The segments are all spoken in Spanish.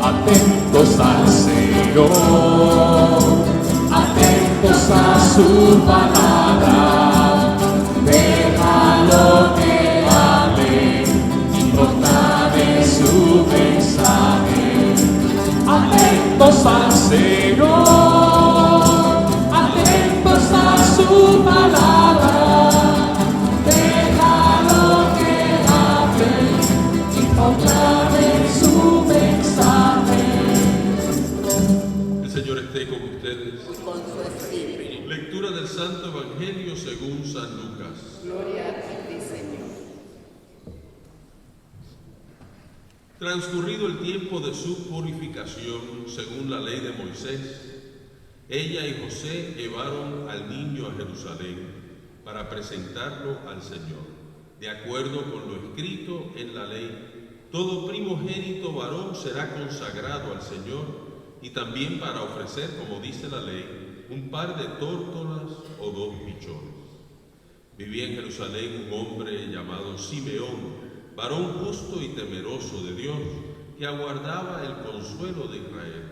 Atentos al Señor, atentos a su palabra, déjalo que hable, importa de su mensaje. Atentos al Señor, atentos a su palabra, déjalo que hable, importa de su mensaje. El Señor esté con ustedes. Con su espíritu. Lectura del Santo Evangelio según San Lucas. Gloria a ti, Señor. Transcurrido el tiempo de su purificación según la ley de Moisés, ella y José llevaron al niño a Jerusalén para presentarlo al Señor. De acuerdo con lo escrito en la ley, todo primogénito varón será consagrado al Señor, y también para ofrecer, como dice la ley, un par de tórtolas o 2 pichones. Vivía en Jerusalén un hombre llamado Simeón, varón justo y temeroso de Dios, que aguardaba el consuelo de Israel.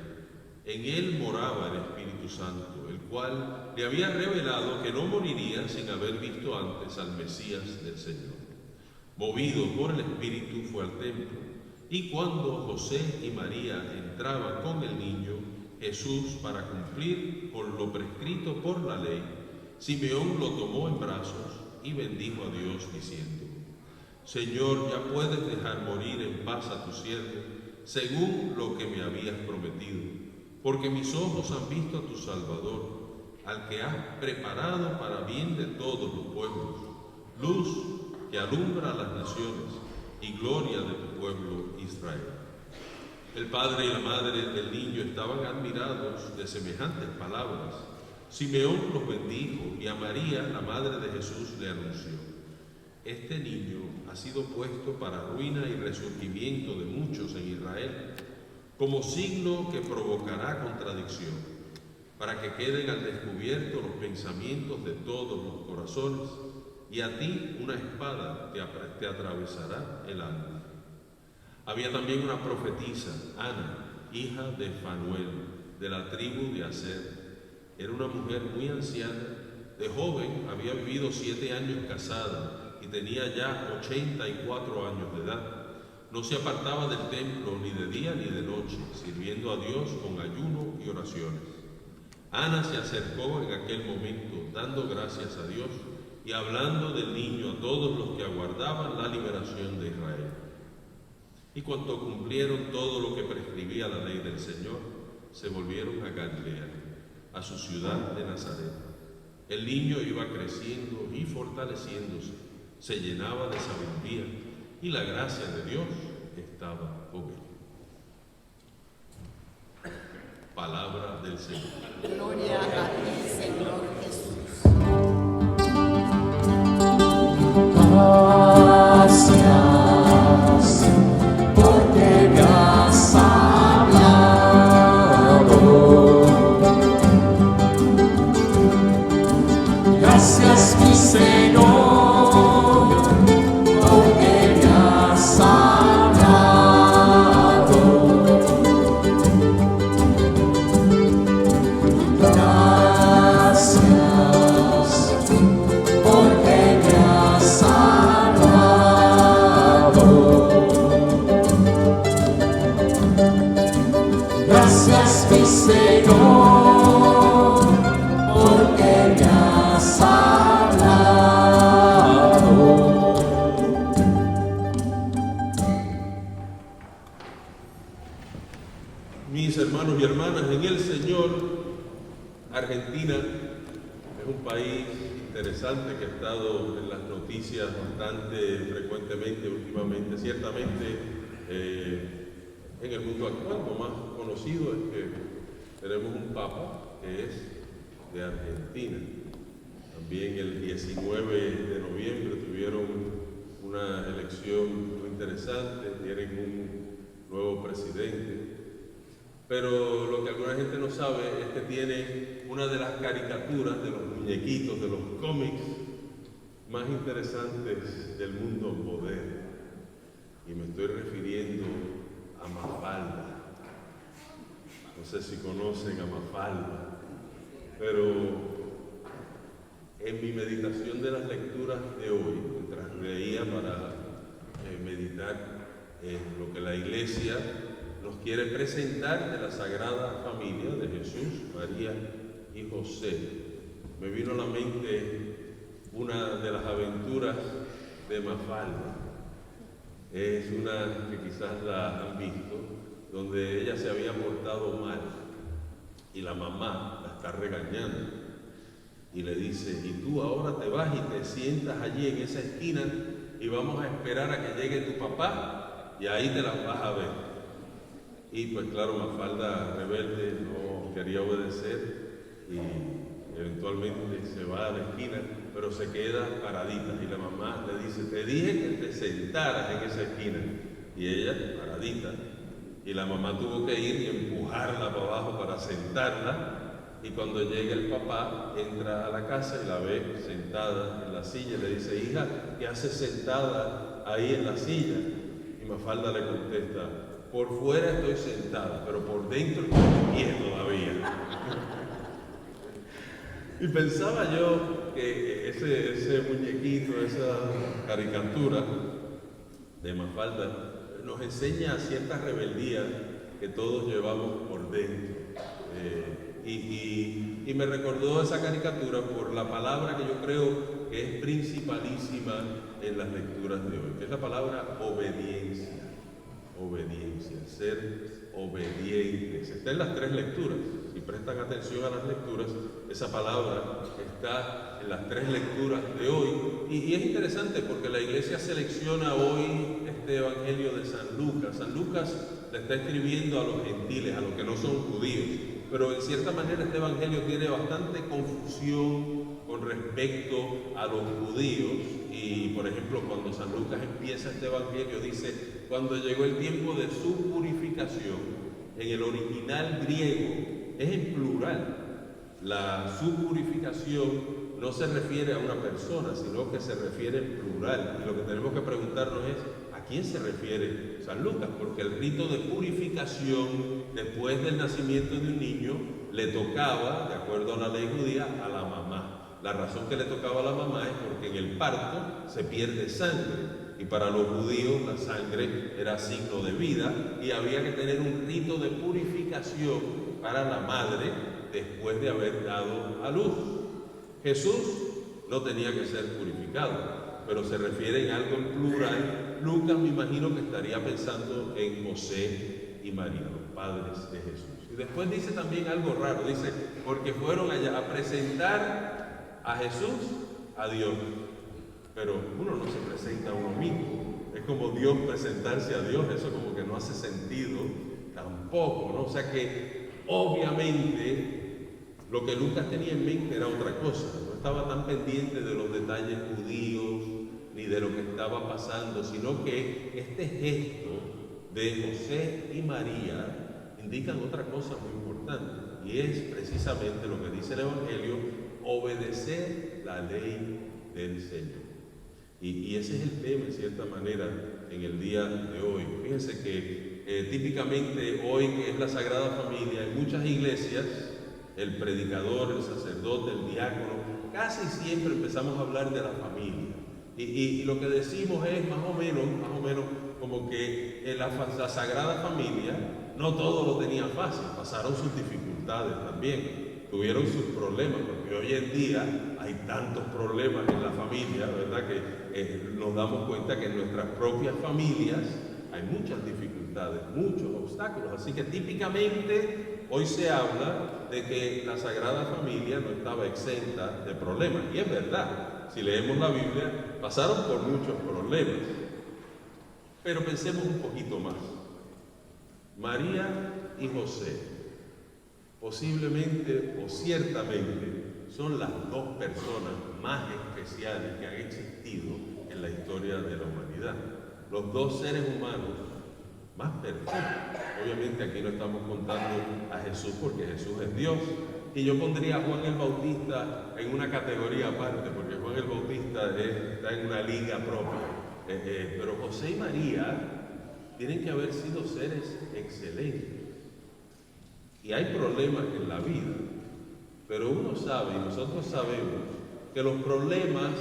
En él moraba el Espíritu Santo, el cual le había revelado que no moriría sin haber visto antes al Mesías del Señor. Movido por el Espíritu fue al templo, y cuando José y María entraban con el niño Jesús para cumplir con lo prescrito por la ley, Simeón lo tomó en brazos y bendijo a Dios diciendo: Señor, ya puedes dejar morir en paz a tu siervo, según lo que me habías prometido, porque mis ojos han visto a tu Salvador, al que has preparado para bien de todos los pueblos, luz que alumbra a las naciones y gloria de tu pueblo Israel. El padre y la madre del niño estaban admirados de semejantes palabras. Simeón los bendijo y a María, la madre de Jesús, le anunció: Este niño ha sido puesto para ruina y resurgimiento de muchos en Israel, como signo que provocará contradicción, para que queden al descubierto los pensamientos de todos los corazones, y a ti una espada te atravesará el alma. Había también una profetisa, Ana, hija de Fanuel, de la tribu de Aser. Era una mujer muy anciana, de joven había vivido 7 años casada y tenía ya 84 años de edad. No se apartaba del templo ni de día ni de noche, sirviendo a Dios con ayuno y oraciones. Ana se acercó en aquel momento, dando gracias a Dios y hablando del niño a todos los que aguardaban la liberación de Israel. Y cuando cumplieron todo lo que prescribía la ley del Señor, se volvieron a Galilea, a su ciudad de Nazaret. El niño iba creciendo y fortaleciéndose, se llenaba de sabiduría, y la gracia de Dios estaba con él. Palabra del Señor. Gloria a ti, Señor Jesús. Gracias, porque me has hablado. Gracias, mi Señor, porque me has hablado. Gracias, porque me has hablado. Gracias, mi Señor, porque me has hablado. Mis hermanos y hermanas en el Señor, Argentina es un país interesante que ha estado en las noticias bastante frecuentemente últimamente. Ciertamente en el mundo actual lo más conocido es que tenemos un Papa que es de Argentina. También el 19 de noviembre tuvieron una elección muy interesante, tienen un nuevo presidente. Pero lo que alguna gente no sabe es que tiene una de las caricaturas, de los muñequitos, de los cómics más interesantes del mundo moderno. Y me estoy refiriendo a Mafalda. No sé si conocen a Mafalda, pero en mi meditación de las lecturas de hoy, mientras leía para meditar lo que la Iglesia nos quiere presentar de la Sagrada Familia de Jesús, María y José, me vino a la mente una de las aventuras de Mafalda. Es una que quizás la han visto, donde ella se había portado mal y la mamá la está regañando y le dice: y tú ahora te vas y te sientas allí en esa esquina y vamos a esperar a que llegue tu papá y ahí te las vas a ver. Y pues claro, Mafalda, rebelde, no quería obedecer y eventualmente se va a la esquina, pero se queda paradita y la mamá le dice: te dije que te sentaras en esa esquina. Y ella paradita, y la mamá tuvo que ir y empujarla para abajo para sentarla. Y cuando llega el papá, entra a la casa y la ve sentada en la silla y le dice: hija, ¿qué haces sentada ahí en la silla? Y Mafalda le contesta: por fuera estoy sentada, pero por dentro estoy de pie todavía. Y pensaba yo que ese muñequito, esa caricatura de Mafalda nos enseña cierta rebeldía que todos llevamos por dentro. Y me recordó esa caricatura por la palabra que yo creo que es principalísima en las lecturas de hoy, que es la palabra obediencia. Obediencia, ser obedientes. Está en las tres lecturas. Si prestan atención a las lecturas, esa palabra está en las tres lecturas de hoy. Y es interesante porque la Iglesia selecciona hoy este Evangelio de San Lucas. San Lucas le está escribiendo a los gentiles, a los que no son judíos. Pero en cierta manera este Evangelio tiene bastante confusión con respecto a los judíos. Y por ejemplo, cuando San Lucas empieza este Evangelio, dice: cuando llegó el tiempo de su purificación. En el original griego es en plural. La su purificación no se refiere a una persona, sino que se refiere en plural. Y lo que tenemos que preguntarnos es: ¿a quién se refiere San Lucas? Porque el rito de purificación después del nacimiento de un niño le tocaba, de acuerdo a la ley judía, a la mamá. La razón que le tocaba a la mamá es porque en el parto se pierde sangre. Y para los judíos la sangre era signo de vida y había que tener un rito de purificación para la madre después de haber dado a luz. Jesús no tenía que ser purificado, pero se refiere en algo en plural. Lucas me imagino que estaría pensando en José y María, los padres de Jesús. Y después dice también algo raro, dice: porque fueron allá a presentar a Jesús a Dios. Pero uno no se presenta a uno mismo. Es como Dios presentarse a Dios, eso como que no hace sentido tampoco, ¿no? O sea que obviamente lo que Lucas tenía en mente era otra cosa. No estaba tan pendiente de los detalles judíos ni de lo que estaba pasando, sino que este gesto de José y María indican otra cosa muy importante, y es precisamente lo que dice el Evangelio: obedecer la ley del Señor. Y ese es el tema, en cierta manera, en el día de hoy. Fíjense que típicamente hoy, que es la Sagrada Familia, en muchas iglesias, el predicador, el sacerdote, el diácono, casi siempre empezamos a hablar de la familia. Y lo que decimos es más o menos como que la Sagrada Familia no todo lo tenía fácil, pasaron sus dificultades también. Tuvieron sus problemas, porque hoy en día hay tantos problemas en la familia, ¿verdad? Que nos damos cuenta que en nuestras propias familias hay muchas dificultades, muchos obstáculos. Así que típicamente hoy se habla de que la Sagrada Familia no estaba exenta de problemas. Y es verdad, si leemos la Biblia, pasaron por muchos problemas. Pero pensemos un poquito más. María y José posiblemente o ciertamente son las dos personas más especiales que han existido en la historia de la humanidad. los dos seres humanos más perfectos. Obviamente aquí no estamos contando a Jesús porque Jesús es Dios. Y yo pondría a Juan el Bautista en una categoría aparte, porque Juan el Bautista está en una liga propia. Pero José y María tienen que haber sido seres excelentes. Y hay problemas en la vida, pero uno sabe, y nosotros sabemos, que los problemas,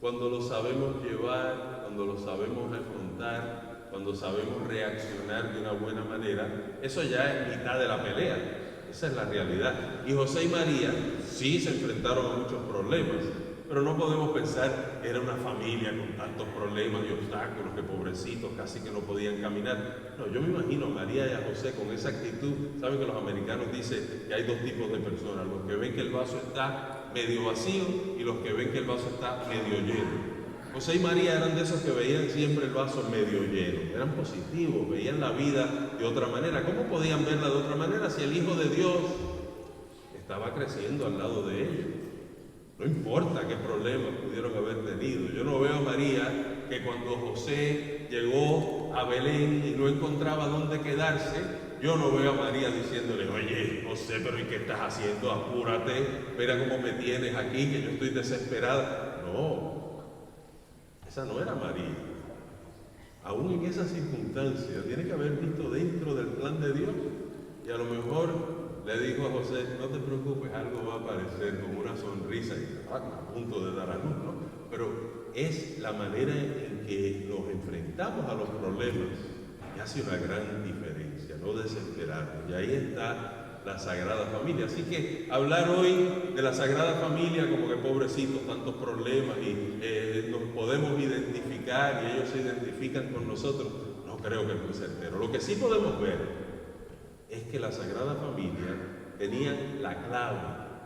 cuando los sabemos llevar, cuando los sabemos afrontar, cuando sabemos reaccionar de una buena manera, eso ya es mitad de la pelea. Esa es la realidad. Y José y María sí se enfrentaron a muchos problemas, pero no podemos pensar que era una familia con tantos problemas y obstáculos, que pobrecitos casi que no podían caminar. No, yo me imagino a María y a José con esa actitud. Saben que los americanos dicen que hay dos tipos de personas: los que ven que el vaso está medio vacío y los que ven que el vaso está medio lleno. José y María eran de esos que veían siempre el vaso medio lleno, eran positivos, veían la vida de otra manera. ¿Cómo podían verla de otra manera si el Hijo de Dios estaba creciendo al lado de ellos? No importa qué problemas pudieron haber tenido. Yo no veo a María que cuando José llegó a Belén y no encontraba dónde quedarse, yo no veo a María diciéndole: oye, José, pero ¿y qué estás haciendo? Apúrate, mira cómo me tienes aquí, que yo estoy desesperada. No. Esa no era María. Aún en esa circunstancia, tiene que haber visto dentro del plan de Dios. Y a lo mejor le dijo a José: no te preocupes, algo va a aparecer, con una sonrisa, y estaba a punto de dar a luz, ¿no? Pero es la manera en que nos enfrentamos a los problemas que hace una gran diferencia, no desesperarnos. Y ahí está la Sagrada Familia. Así que hablar hoy de la Sagrada Familia como que pobrecitos, tantos problemas, y nos podemos identificar y ellos se identifican con nosotros, no creo que es muy certero. Lo que sí podemos ver es que la Sagrada Familia tenía la clave,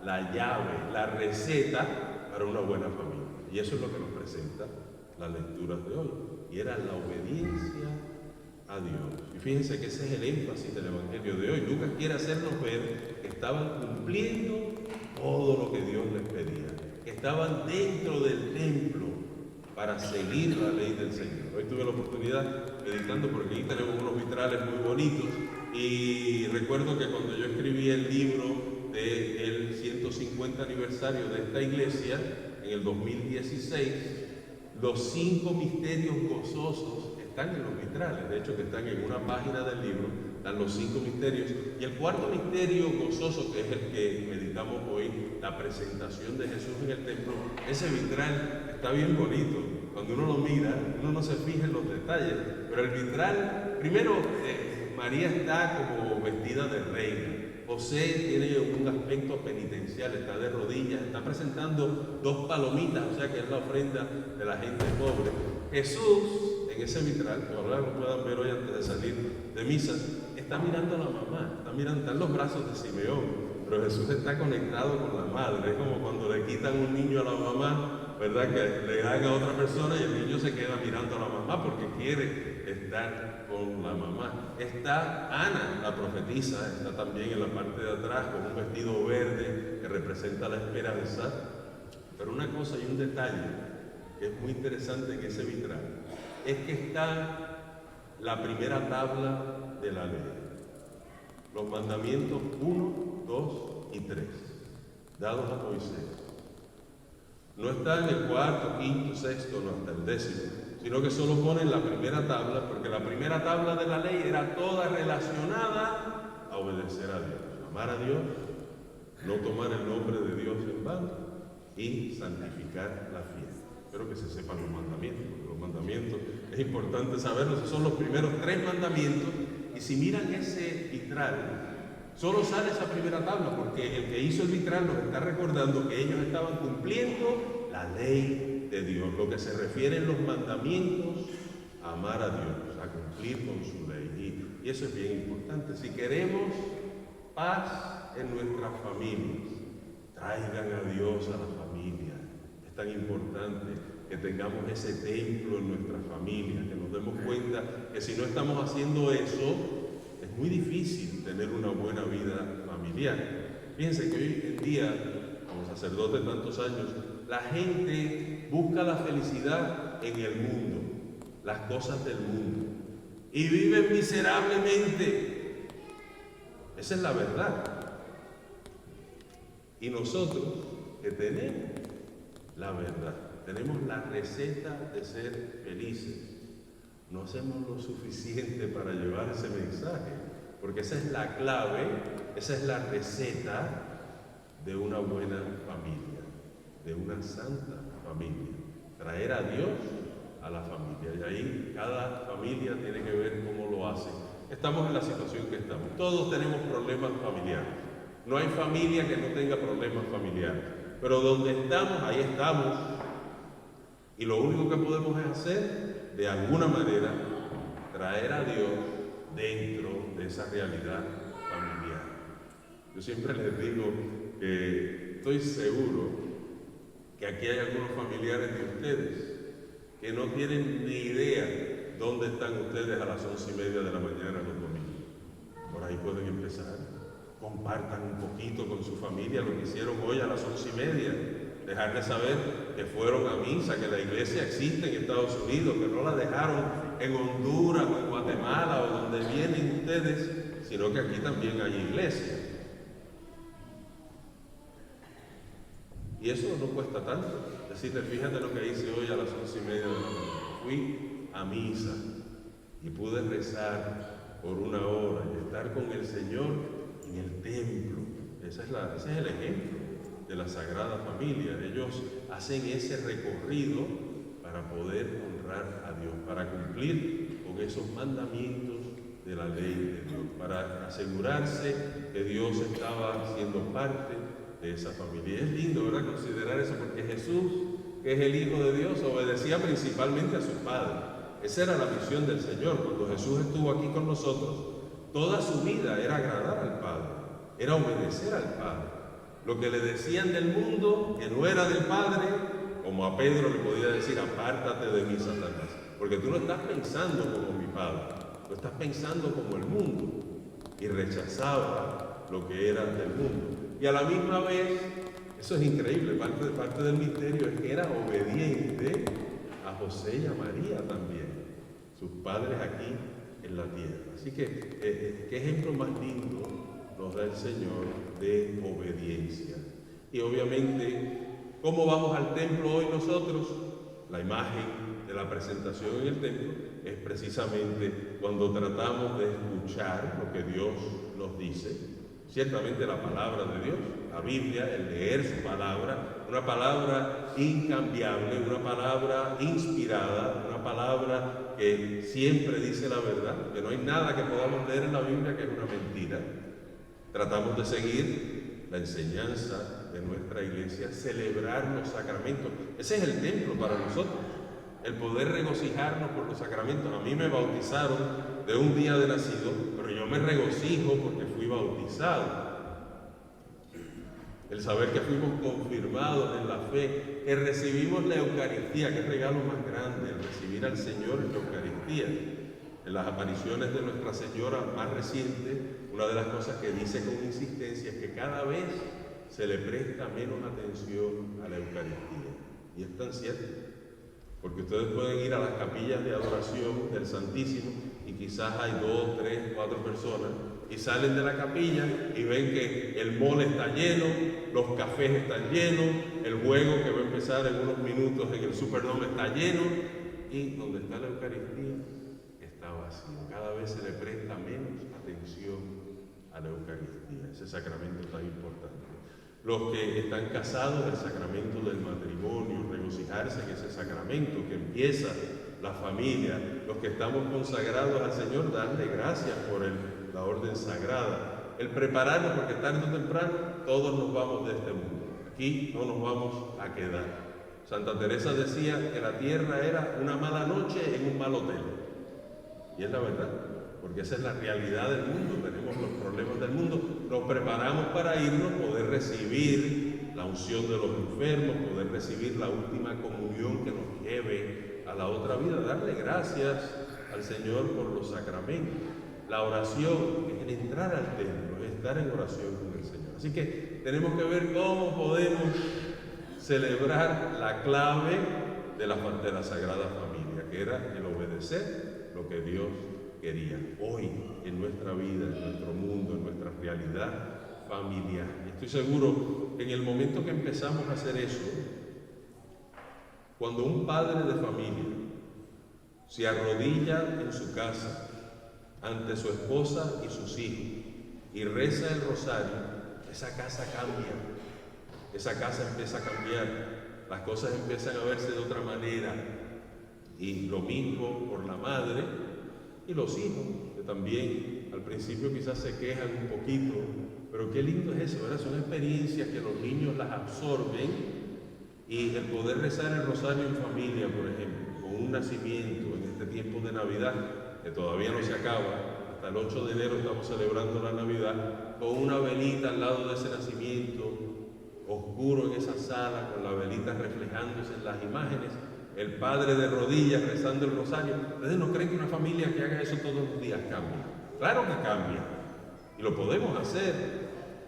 la llave, la receta para una buena familia. Y eso es lo que nos presenta la lectura de hoy. Y era la obediencia a Dios. Y fíjense que ese es el énfasis del Evangelio de hoy. Lucas quiere hacernos ver que estaban cumpliendo todo lo que Dios les pedía, que estaban dentro del templo para seguir la ley del Señor. Hoy tuve la oportunidad, meditando, porque aquí tenemos unos vitrales muy bonitos, y recuerdo que cuando yo escribí el libro del 150 aniversario de esta iglesia, en el 2016, los 5 misterios gozosos están en los vitrales. De hecho, que están en una página del libro, están los 5 misterios. Y el cuarto misterio gozoso, que es el que meditamos hoy, la presentación de Jesús en el templo, ese vitral está bien bonito. Cuando uno lo mira, uno no se fija en los detalles, pero el vitral, primero, María está como vestida de reina. José tiene un aspecto penitencial, está de rodillas, está presentando 2 palomitas, o sea que es la ofrenda de la gente pobre. Jesús, en ese vitral, que ahora lo puedan ver hoy antes de salir de misa, está mirando a la mamá, está en los brazos de Simeón, pero Jesús está conectado con la madre. Es como cuando le quitan un niño a la mamá, ¿verdad? Que le dan a otra persona y el niño se queda mirando a la mamá porque quiere estar con la mamá. Está Ana, la profetisa, está también en la parte de atrás con un vestido verde que representa la esperanza. Pero una cosa y un detalle que es muy interesante en ese vitral es que está la primera tabla de la ley, los mandamientos 1, 2 y 3, dados a Moisés. No está en el 4, 5, 6, no, hasta el 10º, sino que solo ponen la primera tabla, porque la primera tabla de la ley era toda relacionada a obedecer a Dios, amar a Dios, no tomar el nombre de Dios en vano y santificar la fiesta. Espero que se sepan los mandamientos, porque los mandamientos es importante saberlos. Esos son los primeros 3 mandamientos, y si miran ese vitral, solo sale esa primera tabla, porque el que hizo el vitral nos está recordando que ellos estaban cumpliendo la ley de Dios, lo que se refiere en los mandamientos a amar a Dios, a cumplir con su ley. Y eso es bien importante. Si queremos paz en nuestras familias, traigan a Dios a la familia. Es tan importante que tengamos ese templo en nuestras familias, que nos demos cuenta que si no estamos haciendo eso, es muy difícil tener una buena vida familiar. Fíjense que hoy en día, como sacerdote de tantos años, la gente busca la felicidad en el mundo. las cosas del mundo y viven miserablemente. Esa es la verdad. Y nosotros que tenemos la verdad, tenemos la receta de ser felices, no hacemos lo suficiente para llevar ese mensaje, porque esa es la clave, esa es la receta de una buena familia, de una santa familia. Traer a Dios a la familia, y ahí cada familia tiene que ver cómo lo hace. Estamos en la situación que estamos, todos tenemos problemas familiares, no hay familia que no tenga problemas familiares, pero donde estamos, ahí estamos, y lo único que podemos es hacer, de alguna manera, traer a Dios dentro de esa realidad familiar. Yo siempre les digo que estoy seguro que aquí hay algunos familiares de ustedes que no tienen ni idea dónde están ustedes a las 11:30 de la mañana los domingos. Por ahí pueden empezar. Compartan un poquito con su familia lo que hicieron hoy a las 11:30. Dejarles saber que fueron a misa, que la iglesia existe en Estados Unidos, que no la dejaron en Honduras o en Guatemala o donde vienen ustedes, sino que aquí también hay iglesia. Y eso no cuesta tanto. Decirle, fíjate lo que hice hoy a las 11:30 de la mañana. Fui a misa y pude rezar por 1 hora y estar con el Señor en el templo. Ese es el ejemplo de la Sagrada Familia. Ellos hacen ese recorrido para poder honrar a Dios, para cumplir con esos mandamientos de la ley de Dios, para asegurarse que Dios estaba siendo parte de esa familia. Es lindo, ¿verdad?, considerar eso, porque Jesús, que es el Hijo de Dios, obedecía principalmente a su Padre. Esa era la misión del Señor. Cuando Jesús estuvo aquí con nosotros, toda su vida era agradar al Padre, era obedecer al Padre. Lo que le decían del mundo, que no era del Padre, como a Pedro le podía decir, apártate de mí, Satanás, porque tú no estás pensando como mi Padre, tú estás pensando como el mundo, y rechazaba lo que era del mundo. Y a la misma vez, eso es increíble, parte del misterio es que era obediente a José y a María también, sus padres aquí en la tierra. Así que, qué ejemplo más lindo nos da el Señor de obediencia. Y obviamente, ¿cómo vamos al templo hoy nosotros? La imagen de la presentación en el templo es precisamente cuando tratamos de escuchar lo que Dios nos dice. Ciertamente la palabra de Dios, la Biblia, el leer su palabra, una palabra incambiable, una palabra inspirada, una palabra que siempre dice la verdad, que no hay nada que podamos leer en la Biblia que es una mentira. Tratamos de seguir la enseñanza de nuestra iglesia, celebrar los sacramentos. Ese es el templo para nosotros, el poder regocijarnos por los sacramentos. A mí me bautizaron de un día de nacido, pero yo me regocijo porque fui bautizado. El saber que fuimos confirmados en la fe, que recibimos la Eucaristía, que es regalo más grande, el recibir al Señor en la Eucaristía. En las apariciones de Nuestra Señora más recientes, una de las cosas que dice con insistencia es que cada vez se le presta menos atención a la Eucaristía. Y es tan cierto, porque ustedes pueden ir a las capillas de adoración del Santísimo y quizás hay 2, 3, 4 personas y salen de la capilla y ven que el mall está lleno, los cafés están llenos, el juego que va a empezar en unos minutos en el Superdome está lleno y donde está la Eucaristía está vacío. Cada vez se le presta menos atención a la Eucaristía, ese sacramento tan importante. Los que están casados, el sacramento del matrimonio, regocijarse en ese sacramento que empieza la familia. Los que estamos consagrados al Señor, darle gracias por la orden sagrada. El prepararnos, porque tarde o temprano todos nos vamos de este mundo. Aquí no nos vamos a quedar. Santa Teresa decía que la tierra era una mala noche en un mal hotel. Y es la verdad, porque esa es la realidad del mundo. Tenemos los problemas del mundo, nos preparamos para irnos, poder recibir la unción de los enfermos, poder recibir la última comunión que nos lleve a la otra vida, darle gracias al Señor por los sacramentos. La oración es el entrar al templo, es estar en oración con el Señor. Así que tenemos que ver cómo podemos celebrar la clave de la Sagrada Familia, que era el obedecer obedecer lo que Dios quería. Hoy, en nuestra vida, en nuestro mundo, en nuestra realidad familiar. Estoy seguro que en el momento que empezamos a hacer eso, cuando un padre de familia se arrodilla en su casa ante su esposa y sus hijos y reza el rosario, esa casa cambia, esa casa empieza a cambiar, las cosas empiezan a verse de otra manera. Y lo mismo por la madre y los hijos, que también al principio quizás se quejan un poquito, pero qué lindo es eso, ¿verdad? Son experiencias que los niños las absorben, y el poder rezar el rosario en familia, por ejemplo, con un nacimiento en este tiempo de Navidad, que todavía no se acaba, hasta el 8 de enero estamos celebrando la Navidad, con una velita al lado de ese nacimiento, oscuro en esa sala, con la velita reflejándose en las imágenes, el padre de rodillas rezando el rosario. ¿Ustedes no creen que una familia que haga eso todos los días cambia? Claro que cambia, y lo podemos hacer,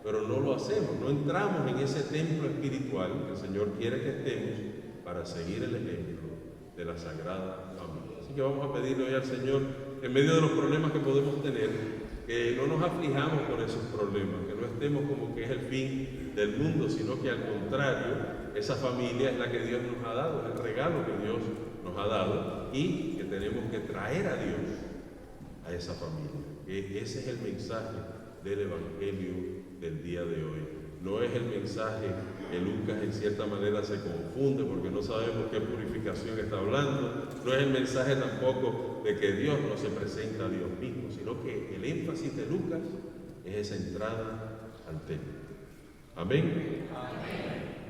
pero no lo hacemos, no entramos en ese templo espiritual que el Señor quiere que estemos para seguir el ejemplo de la Sagrada Familia. Así que vamos a pedirle hoy al Señor, en medio de los problemas que podemos tener, que no nos aflijamos por esos problemas, que no estemos como que es el fin del mundo, sino que al contrario, esa familia es la que Dios nos ha dado, es el regalo que Dios nos ha dado, y que tenemos que traer a Dios a esa familia. Ese es el mensaje del Evangelio del día de hoy. No es el mensaje que Lucas en cierta manera se confunde porque no sabemos qué purificación está hablando. No es el mensaje tampoco de que Dios no se presenta a Dios mismo, sino que el énfasis de Lucas es esa entrada al templo. Amén. Amén.